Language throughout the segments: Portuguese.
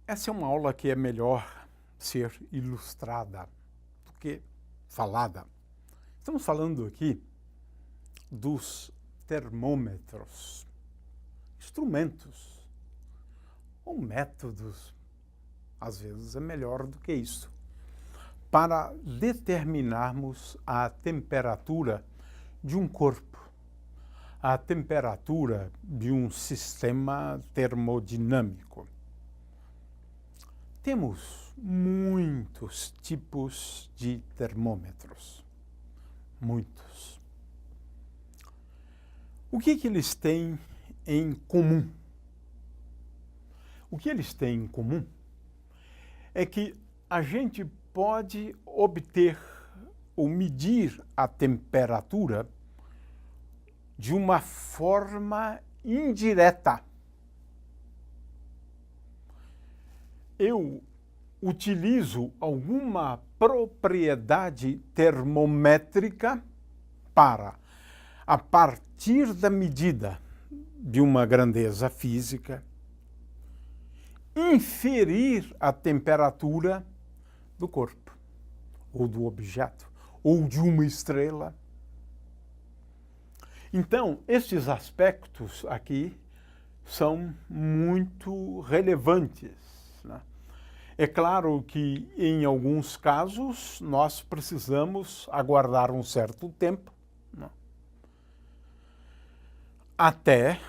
Essa é uma aula que é melhor ser ilustrada do que falada. Estamos falando aqui dos termômetros, instrumentos ou métodos, às vezes é melhor do que isso, para determinarmos a temperatura de um corpo, a temperatura de um sistema termodinâmico. Temos muitos tipos de termômetros, muitos. O que eles têm em comum? O que eles têm em comum é que a gente pode obter ou medir a temperatura de uma forma indireta. Eu utilizo alguma propriedade termométrica para, a partir da medida de uma grandeza física, inferir a temperatura do corpo, ou do objeto, ou de uma estrela. Então, estes aspectos aqui são muito relevantes, né? É claro que, em alguns casos, nós precisamos aguardar um certo tempo, né, até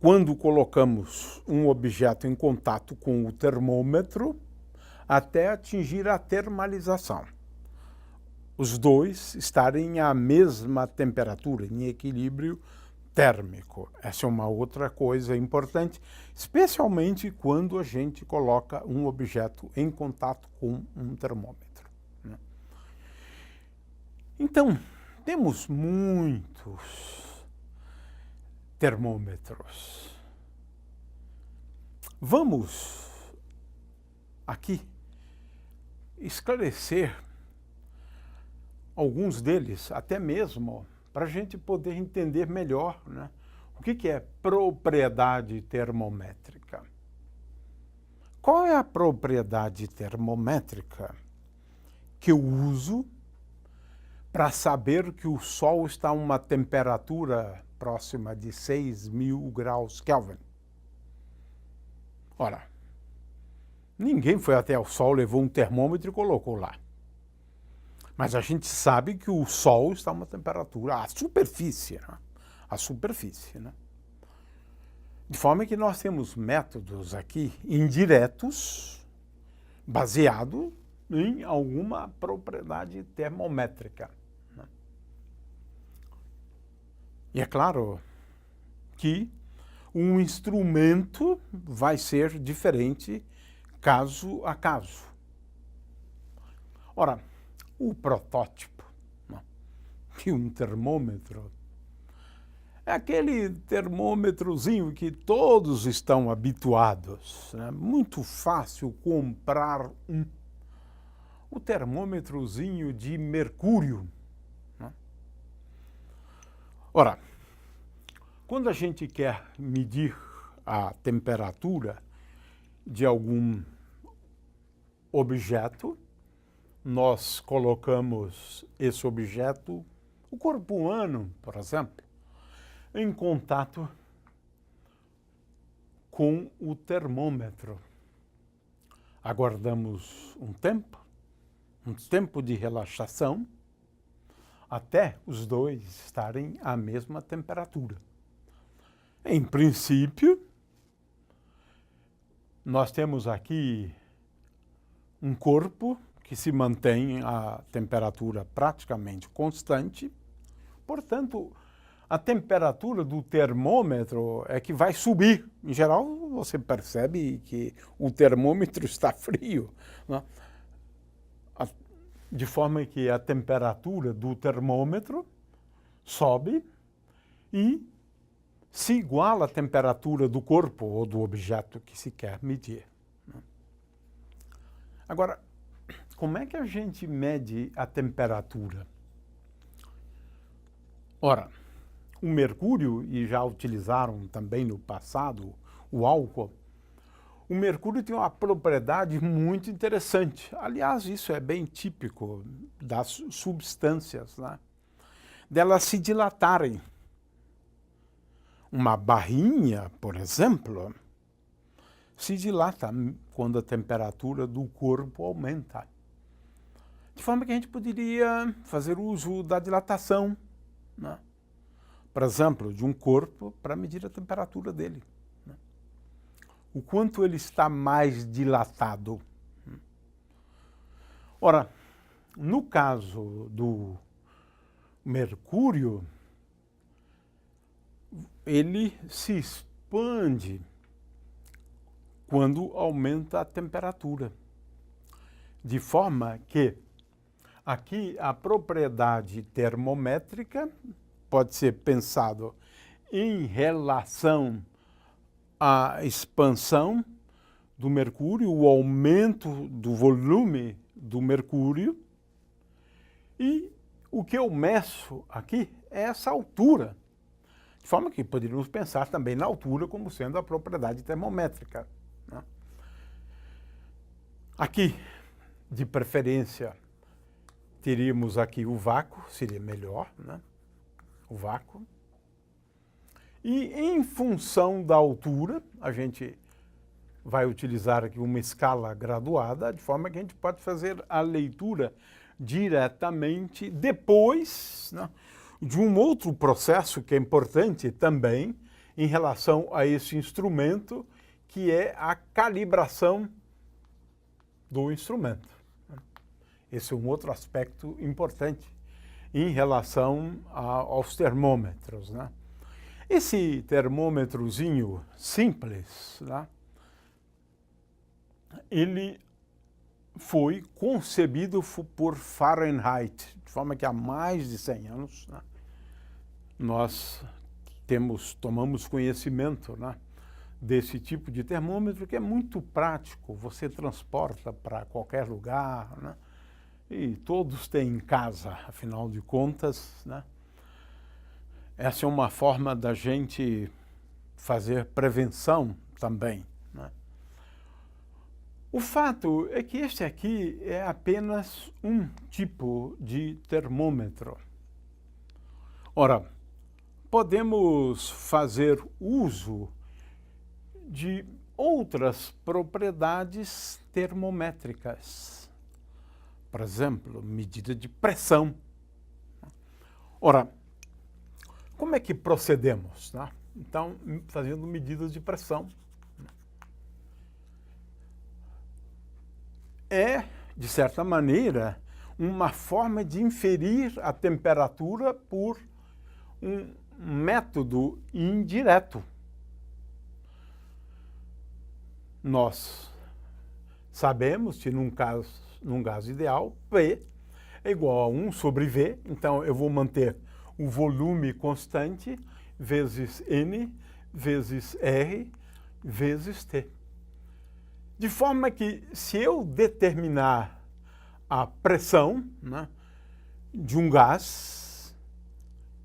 quando colocamos um objeto em contato com o termômetro, até atingir a termalização. Os dois estarem à mesma temperatura, em equilíbrio térmico. Essa é uma outra coisa importante, especialmente quando a gente coloca um objeto em contato com um termômetro, né? Então, temos muitos termômetros. Vamos aqui esclarecer alguns deles, até mesmo para a gente poder entender melhor, né, o que é propriedade termométrica. Qual é a propriedade termométrica que eu uso para saber que o Sol está a uma temperatura próxima de 6.000 graus Kelvin? Ora, ninguém foi até o Sol, levou um termômetro e colocou lá. Mas a gente sabe que o Sol está a uma temperatura, a superfície, né? A superfície, né? De forma que nós temos métodos aqui indiretos, baseados em alguma propriedade termométrica, né? E é claro que um instrumento vai ser diferente caso a caso. Ora, o protótipo, né, de um termômetro é aquele termômetrozinho que todos estão habituados, né? Muito fácil comprar um. O termômetrozinho de mercúrio, né? Ora, quando a gente quer medir a temperatura de algum objeto, nós colocamos esse objeto, o corpo humano, por exemplo, em contato com o termômetro. Aguardamos um tempo de relaxação, até os dois estarem à mesma temperatura. Em princípio, nós temos aqui um corpo que se mantém a temperatura praticamente constante. Portanto, a temperatura do termômetro é que vai subir. Em geral, você percebe que o termômetro está frio, né? De forma que a temperatura do termômetro sobe e se iguala à temperatura do corpo ou do objeto que se quer medir, né? Agora, como é que a gente mede a temperatura? Ora, o mercúrio, e já utilizaram também no passado o álcool, o mercúrio tem uma propriedade muito interessante. Aliás, isso é bem típico das substâncias, né? Delas se dilatarem. Uma barrinha, por exemplo, se dilata quando a temperatura do corpo aumenta. De forma que a gente poderia fazer uso da dilatação, né? Por exemplo, de um corpo para medir a temperatura dele. Né? O quanto ele está mais dilatado. Ora, no caso do mercúrio, ele se expande quando aumenta a temperatura. De forma que aqui a propriedade termométrica pode ser pensado em relação à expansão do mercúrio, o aumento do volume do mercúrio, e o que eu meço aqui é essa altura. De forma que poderíamos pensar também na altura como sendo a propriedade termométrica. Né? Aqui, de preferência, teríamos aqui o vácuo, seria melhor, né? O vácuo. E em função da altura, a gente vai utilizar aqui uma escala graduada, de forma que a gente pode fazer a leitura diretamente depois, né, de um outro processo que é importante também em relação a esse instrumento, que é a calibração do instrumento. Esse é um outro aspecto importante em relação aos termômetros, né? Esse termômetrozinho simples, né, ele foi concebido por Fahrenheit, de forma que há mais de 100 anos, né, nós tomamos conhecimento, né, desse tipo de termômetro, que é muito prático, você transporta para qualquer lugar, né, e todos têm em casa, afinal de contas, né. Essa é uma forma da gente fazer prevenção também, né. O fato é que este aqui é apenas um tipo de termômetro. Ora, podemos fazer uso de outras propriedades termométricas. Por exemplo, medida de pressão. Ora, como é que procedemos, né? Então, fazendo medidas de pressão. É, de certa maneira, uma forma de inferir a temperatura por um método indireto. Nós sabemos que num gás ideal, P é igual a 1 sobre V, então eu vou manter o volume constante vezes N vezes R vezes T. De forma que, se eu determinar a pressão, né, de um gás,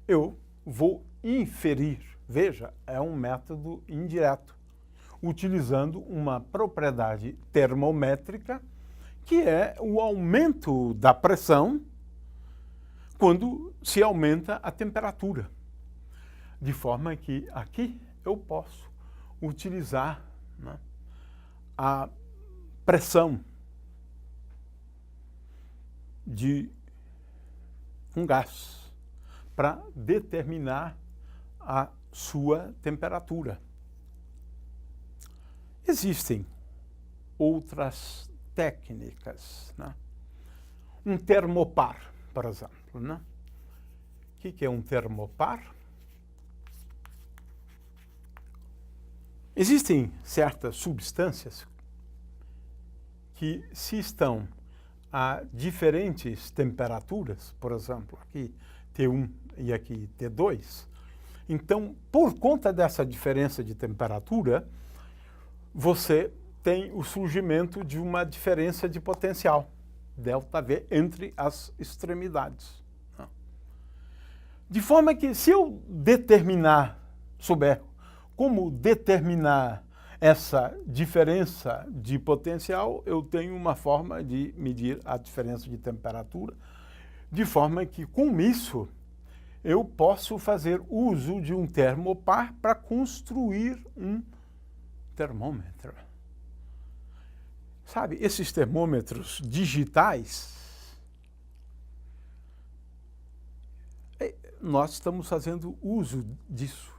eu vou inferir. Veja, é um método indireto, utilizando uma propriedade termométrica, que é o aumento da pressão quando se aumenta a temperatura. De forma que aqui eu posso utilizar, né, a pressão de um gás para determinar a sua temperatura. Existem outras técnicas, né? Um termopar, por exemplo, né? O que é um termopar? Existem certas substâncias que, se estão a diferentes temperaturas, por exemplo, aqui T1 e aqui T2, então, por conta dessa diferença de temperatura, você tem o surgimento de uma diferença de potencial, ΔV, entre as extremidades. De forma que, se eu souber como determinar essa diferença de potencial, eu tenho uma forma de medir a diferença de temperatura, de forma que, com isso, eu posso fazer uso de um termopar para construir um termômetro. Sabe, esses termômetros digitais, nós estamos fazendo uso disso,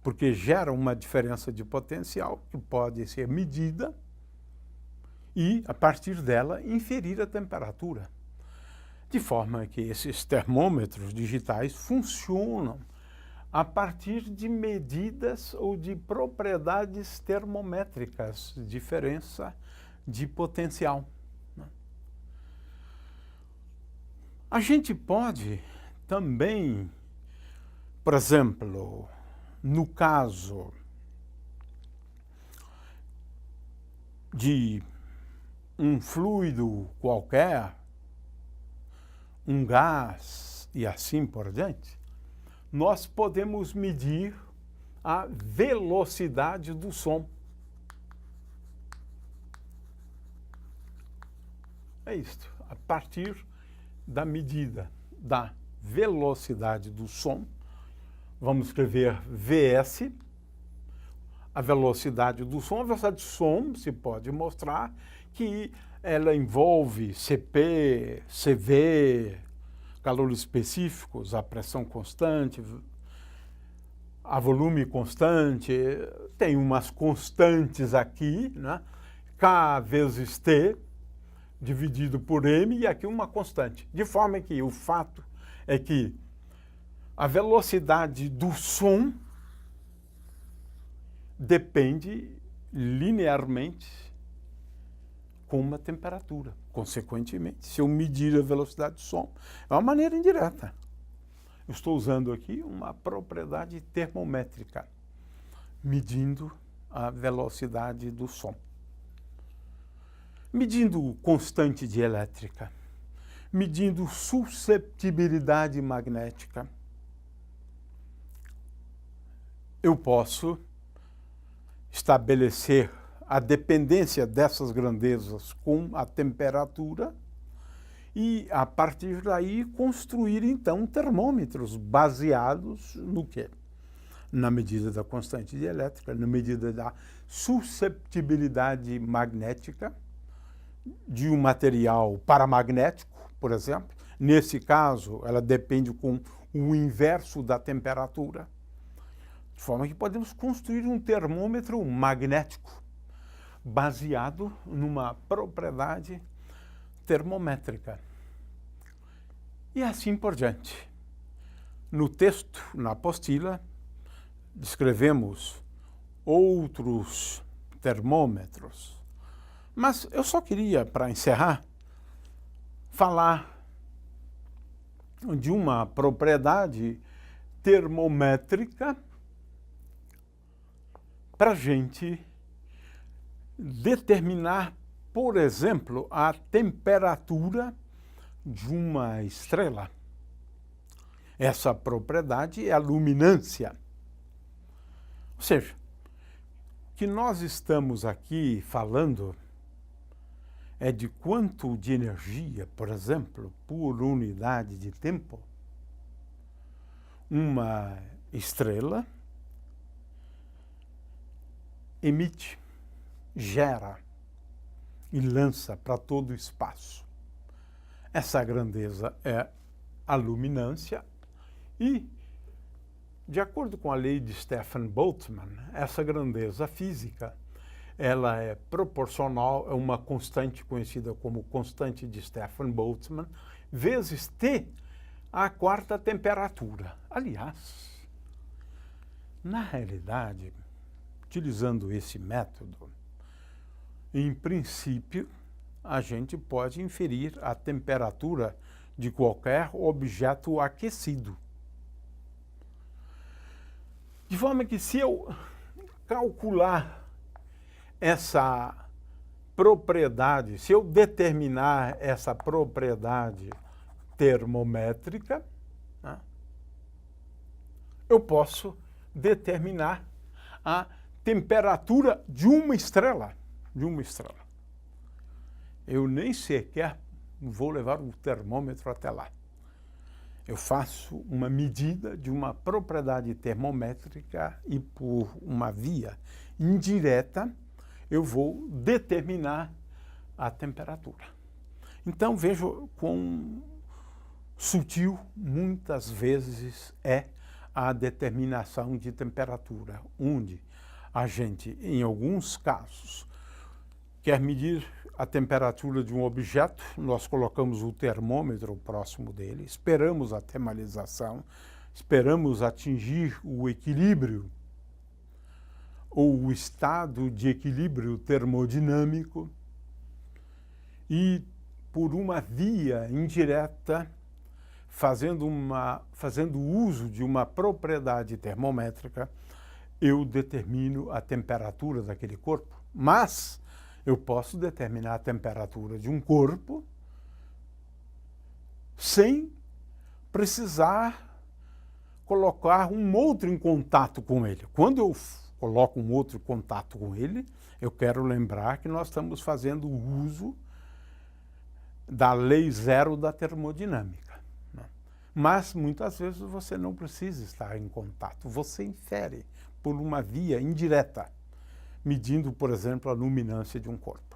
porque gera uma diferença de potencial que pode ser medida e, a partir dela, inferir a temperatura. De forma que esses termômetros digitais funcionam a partir de medidas ou de propriedades termométricas, diferença de potencial. A gente pode também, por exemplo, no caso de um fluido qualquer, um gás e assim por diante, nós podemos medir a velocidade do som. É isto. A partir da medida da velocidade do som, vamos escrever Vs, a velocidade do som. A velocidade do som se pode mostrar que ela envolve Cp, Cv, calores específicos, a pressão constante, a volume constante, tem umas constantes aqui, né? K vezes T, dividido por M, e aqui uma constante. De forma que o fato é que a velocidade do som depende linearmente com uma temperatura. Consequentemente, se eu medir a velocidade do som, é uma maneira indireta. Eu estou usando aqui uma propriedade termométrica, medindo a velocidade do som. Medindo constante dielétrica, medindo susceptibilidade magnética, eu posso estabelecer a dependência dessas grandezas com a temperatura e, a partir daí, construir, então, termômetros baseados no quê? Na medida da constante dielétrica, na medida da susceptibilidade magnética de um material paramagnético, por exemplo. Nesse caso, ela depende com o inverso da temperatura, de forma que podemos construir um termômetro magnético baseado numa propriedade termométrica. E assim por diante. No texto, na apostila, descrevemos outros termômetros. Mas eu só queria, para encerrar, falar de uma propriedade termométrica para a gente determinar, por exemplo, a temperatura de uma estrela. Essa propriedade é a luminância. Ou seja, o que nós estamos aqui falando é de quanto de energia, por exemplo, por unidade de tempo, uma estrela emite, gera e lança para todo o espaço. Essa grandeza é a luminância e, de acordo com a lei de Stefan Boltzmann, essa grandeza física ela é proporcional a uma constante conhecida como constante de Stefan Boltzmann, vezes T, a quarta temperatura. Aliás, na realidade, utilizando esse método, em princípio, a gente pode inferir a temperatura de qualquer objeto aquecido. De forma que, se eu calcular essa propriedade, se eu determinar essa propriedade termométrica, né, eu posso determinar a temperatura de uma estrela. Eu nem sequer vou levar o termômetro até lá. Eu faço uma medida de uma propriedade termométrica e por uma via indireta eu vou determinar a temperatura. Então vejo quão sutil muitas vezes é a determinação de temperatura, onde a gente, em alguns casos, quer medir a temperatura de um objeto, nós colocamos o termômetro próximo dele, esperamos a termalização, esperamos atingir o equilíbrio ou o estado de equilíbrio termodinâmico e, por uma via indireta, fazendo uso de uma propriedade termométrica, eu determino a temperatura daquele corpo. Mas eu posso determinar a temperatura de um corpo sem precisar colocar um outro em contato com ele. Quando eu coloco um outro em contato com ele, eu quero lembrar que nós estamos fazendo uso da lei zero da termodinâmica. Mas muitas vezes você não precisa estar em contato, você infere por uma via indireta, medindo, por exemplo, a luminância de um corpo.